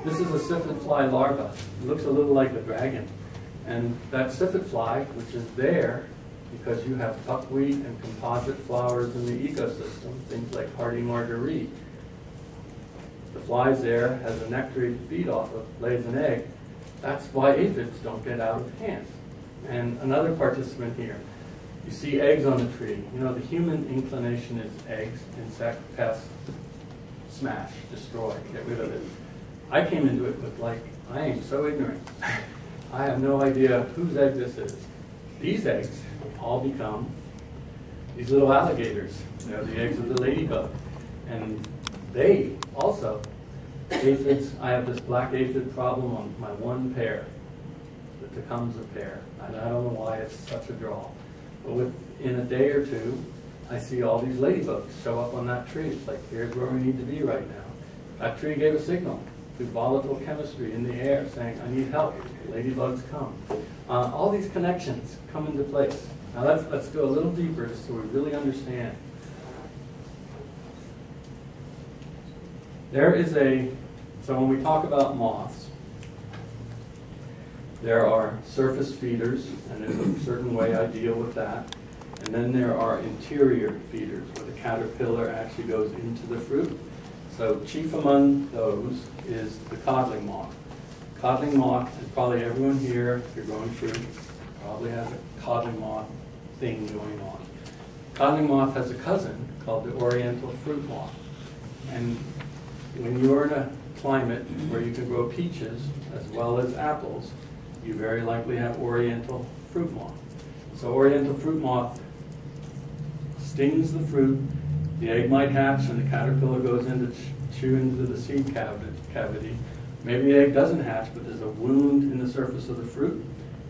This is a civet fly larva. It looks a little like a dragon. And that civet fly, which is there because you have buckwheat and composite flowers in the ecosystem, things like hardy marguerite. The fly's there, has a nectar to feed off of, lays an egg. That's why aphids don't get out of hand. And another participant here, you see eggs on the tree. You know, the human inclination is eggs, insect, pest, smash, destroy, get rid of it. I came into it with like, I am so ignorant. I have no idea whose egg this is. These eggs all become these little alligators. They're the eggs of the ladybug. And they also, aphids, I have this black aphid problem on my one pair. It becomes a pair. And I don't know why it's such a draw. But within a day or two, I see all these ladybugs show up on that tree. It's like, here's where we need to be right now. That tree gave a signal through volatile chemistry in the air saying, I need help. Ladybugs come. All these connections come into place. Now let's go a little deeper just so we really understand. So when we talk about moths, there are surface feeders, and there's a certain way I deal with that. And then there are interior feeders, where the caterpillar actually goes into the fruit. So chief among those is the codling moth. Codling moth, and probably everyone here, if you're growing fruit, probably has a codling moth thing going on. Codling moth has a cousin called the oriental fruit moth. And when you're in a climate where you can grow peaches as well as apples, you very likely have oriental fruit moth. So oriental fruit moth stings the fruit, the egg might hatch, and the caterpillar goes in to chew into the seed cavity. Maybe the egg doesn't hatch, but there's a wound in the surface of the fruit.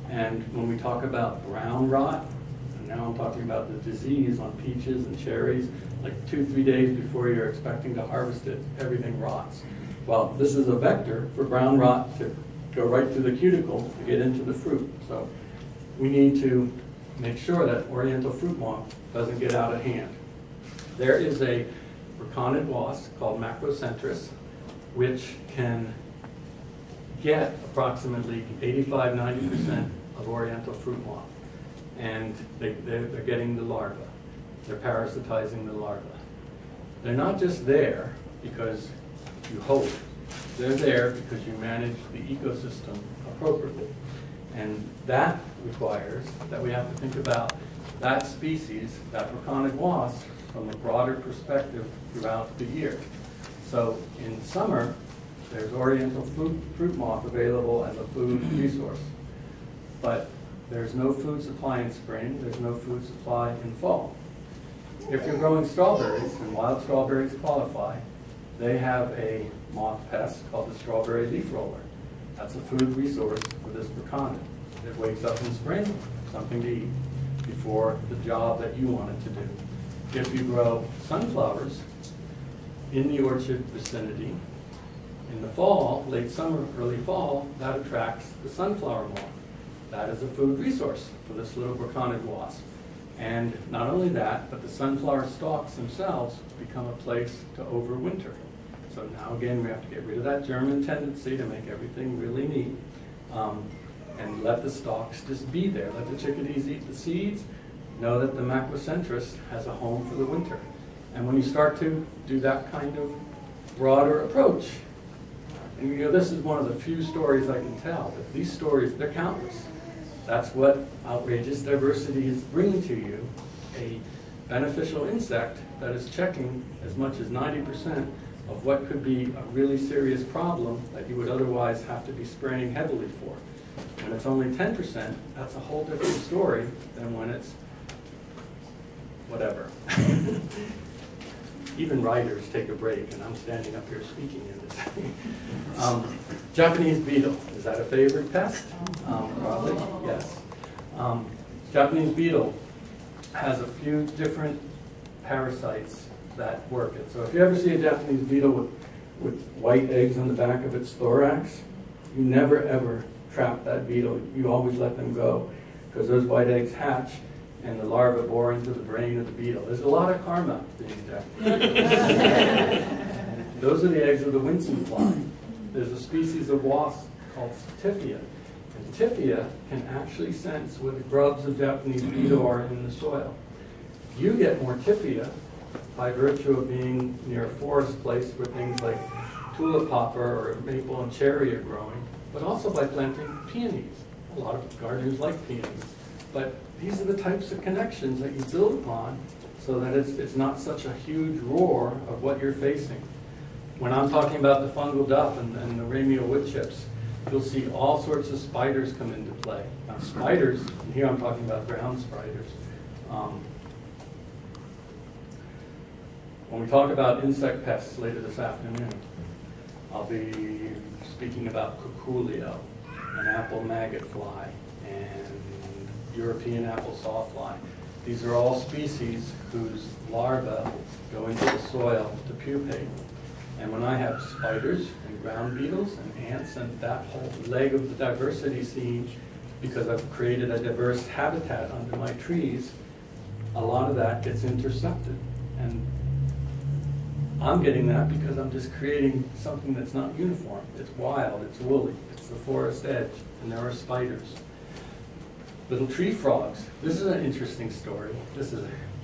And when we talk about brown rot, and now I'm talking about the disease on peaches and cherries, like 2-3 days before you're expecting to harvest it, everything rots. Well, this is a vector for brown rot to go right through the cuticle to get into the fruit. So we need to make sure that oriental fruit moth doesn't get out of hand. There is a reconded wasp called Macrocentris, which can get approximately 85–90% of oriental fruit moth. And they're getting the larva. They're parasitizing the larva. They're not just there because you hope. They're there because you manage the ecosystem appropriately. And that requires that we have to think about that species, that reconded wasp, from a broader perspective throughout the year. So in summer, there's oriental fruit moth available as a food resource. But there's no food supply in spring, there's no food supply in fall. If you're growing strawberries, and wild strawberries qualify, they have a moth pest called the strawberry leaf roller. That's a food resource for this reconded. It wakes up in spring, something to eat, before the job that you want it to do. If you grow sunflowers in the orchard vicinity, in the fall, late summer, early fall, that attracts the sunflower moth. That is a food resource for this little reconded wasp. And not only that, but the sunflower stalks themselves become a place to overwinter. So now again, we have to get rid of that German tendency to make everything really neat, and let the stalks just be there. Let the chickadees eat the seeds. Know that the Macrocentris has a home for the winter. And when you start to do that kind of broader approach, and you know, this is one of the few stories I can tell, but these stories, they're countless. That's what outrageous diversity is bringing to you, a beneficial insect that is checking as much as 90% of what could be a really serious problem that you would otherwise have to be spraying heavily for. When it's only 10%, that's a whole different story than when it's whatever. Even writers take a break, and I'm standing up here speaking in this. Japanese beetle, is that a favorite pest? Probably, yes. Japanese beetle has a few different parasites that work it. So if you ever see a Japanese beetle with white eggs on the back of its thorax, you never ever trap that beetle. You always let them go, because those white eggs hatch and the larva bore into the brain of the beetle. There's a lot of karma being injected. Those are the eggs of the winsome fly. there's a species of wasp called Typhia. And Typhia can actually sense where the grubs of Japanese beetle are in the soil. You get more Typhia by virtue of being near a forest place where things like tulip popper or maple and cherry are growing, but also by planting peonies. A lot of gardeners like peonies. But these are the types of connections that you build upon so that it's not such a huge roar of what you're facing. When I'm talking about the fungal duff and the ramial wood chips, you'll see all sorts of spiders come into play. Now spiders, and here I'm talking about ground spiders. When we talk about insect pests later this afternoon, I'll be speaking about cuculio, an apple maggot fly, and European apple sawfly. These are all species whose larvae go into the soil to pupate. And when I have spiders and ground beetles and ants and that whole leg of the diversity scene, because I've created a diverse habitat under my trees, a lot of that gets intercepted. And I'm getting that because I'm just creating something that's not uniform. It's wild, it's woolly, it's the forest edge, and there are spiders. Little tree frogs. This is an interesting story.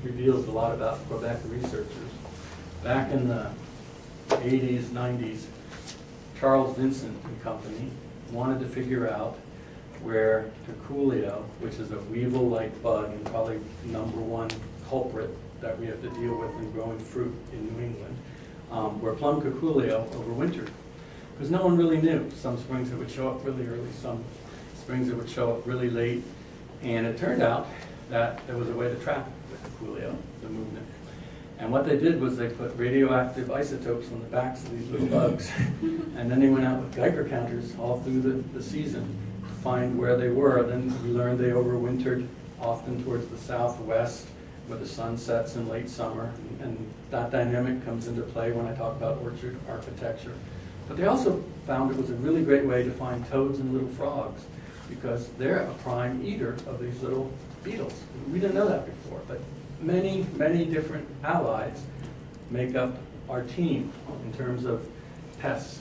Reveals a lot about Quebec researchers. Back in the 80s, 90s, Charles Vincent and company wanted to figure out where cuculio, which is a weevil-like bug and probably #1 culprit that we have to deal with in growing fruit in New England, where plum cuculio overwintered. Because no one really knew. Some springs it would show up really early, some springs it would show up really late. And it turned out that there was a way to trap the cuculio, the movement. And what they did was they put radioactive isotopes on the backs of these little bugs. And then they went out with Geiger counters all through the season to find where they were. Then we learned they overwintered often towards the southwest, where the sun sets in late summer, and that dynamic comes into play when I talk about orchard architecture. But they also found it was a really great way to find toads and little frogs, because they're a prime eater of these little beetles. We didn't know that before, but many, many different allies make up our team in terms of pests.